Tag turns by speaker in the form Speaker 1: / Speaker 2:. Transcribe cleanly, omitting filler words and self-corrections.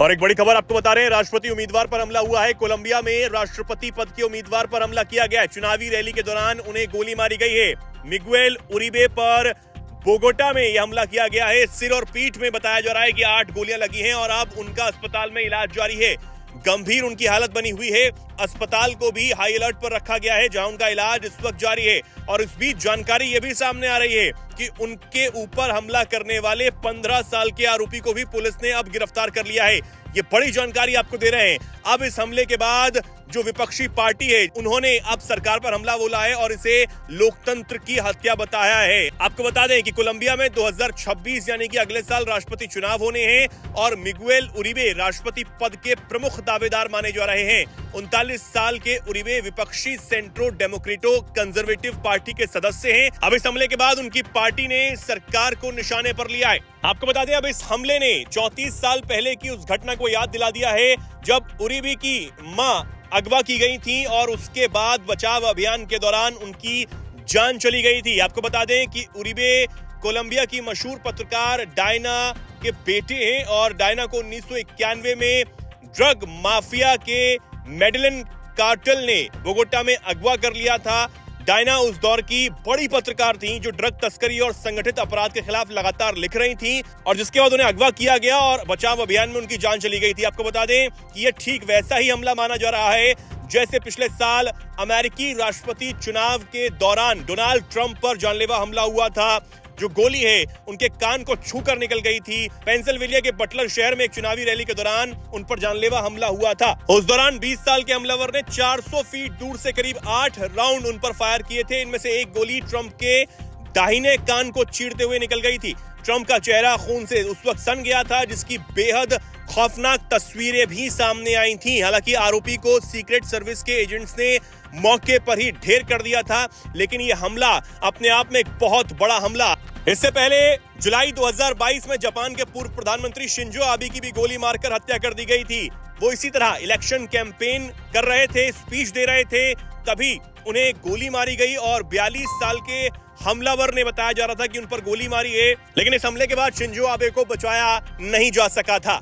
Speaker 1: और एक बड़ी खबर आपको बता रहे हैं, राष्ट्रपति उम्मीदवार पर हमला हुआ है। कोलंबिया में राष्ट्रपति पद के उम्मीदवार पर हमला किया गया है। चुनावी रैली के दौरान उन्हें गोली मारी गई है। मिगुएल उरिबे पर बोगोटा में यह हमला किया गया है। सिर और पीठ में बताया जा रहा है कि 8 गोलियां लगी हैं और अब उनका अस्पताल में इलाज जारी है। गंभीर उनकी हालत बनी हुई है। अस्पताल को भी हाई अलर्ट पर रखा गया है, जहां उनका इलाज इस वक्त जारी है। और इस बीच जानकारी यह भी सामने आ रही है कि उनके ऊपर हमला करने वाले 15 साल के आरोपी को भी पुलिस ने अब गिरफ्तार कर लिया है। ये बड़ी जानकारी आपको दे रहे हैं। अब इस हमले के बाद जो विपक्षी पार्टी है, उन्होंने अब सरकार पर हमला बोला है और इसे लोकतंत्र की हत्या बताया है। आपको बता दें कि कोलंबिया में 2026 यानी कि अगले साल राष्ट्रपति चुनाव होने हैं और मिगुएल उरिबे राष्ट्रपति पद के प्रमुख दावेदार माने जा रहे हैं। 39 साल के उरिबे विपक्षी सेंट्रो डेमोक्रेटो कंजर्वेटिव पार्टी के सदस्य हैं। अब इस हमले के बाद उनकी पार्टी ने सरकार को निशाने पर लिया है। आपको बता दें, अब इस हमले ने 34 साल पहले की उस घटना को याद दिला दिया है, जब उरिबे की मां अगवा की गई थी और उसके बाद बचाव अभियान के दौरान उनकी जान चली गई थी। आपको बता दें कि उरिबे कोलंबिया की मशहूर पत्रकार डायना के बेटे हैं और डायना को 1991 में ड्रग माफिया के मेडेलिन कार्टेल ने बोगोटा में अगवा कर लिया था। डायना उस दौर की बड़ी पत्रकार थी जो ड्रग तस्करी और संगठित अपराध के खिलाफ लगातार लिख रही थी और जिसके बाद उन्हें अगवा किया गया और बचाव अभियान में उनकी जान चली गई थी। आपको बता दें कि यह ठीक वैसा ही हमला माना जा रहा है जैसे पिछले साल अमेरिकी राष्ट्रपति चुनाव के दौरान डोनाल्ड ट्रंप पर जानलेवा हमला हुआ था। जो गोली है उनके कान को छूकर निकल गई थी। पेंसिल्वेनिया के बटलर शहर में एक चुनावी रैली के दौरान उन पर जानलेवा हमला हुआ था। उस दौरान 20 साल के हमलावर ने 400 फीट दूर से करीब 8 राउंड उन पर फायर किए थे। इनमें से एक गोली ट्रंप के दाहिने कान को चीरते हुए निकल गई थी। ट्रंप का चेहरा खून से उस वक्त सन गया था, जिसकी बेहद खौफनाक तस्वीरें भी सामने आई थी। हालांकि आरोपी को सीक्रेट सर्विस के एजेंट्स ने मौके पर ही ढेर कर दिया था, लेकिन यह हमला अपने आप में एक बहुत बड़ा हमला। इससे पहले जुलाई 2022 में जापान के पूर्व प्रधानमंत्री शिंजो आबे की भी गोली मारकर हत्या कर दी गई थी। वो इसी तरह इलेक्शन कैंपेन कर रहे थे, स्पीच दे रहे थे, तभी उन्हें गोली मारी गई और 42 साल के हमलावर ने बताया जा रहा था कि उन पर गोली मारी है, लेकिन इस हमले के बाद शिंजो आबे को बचाया नहीं जा सका था।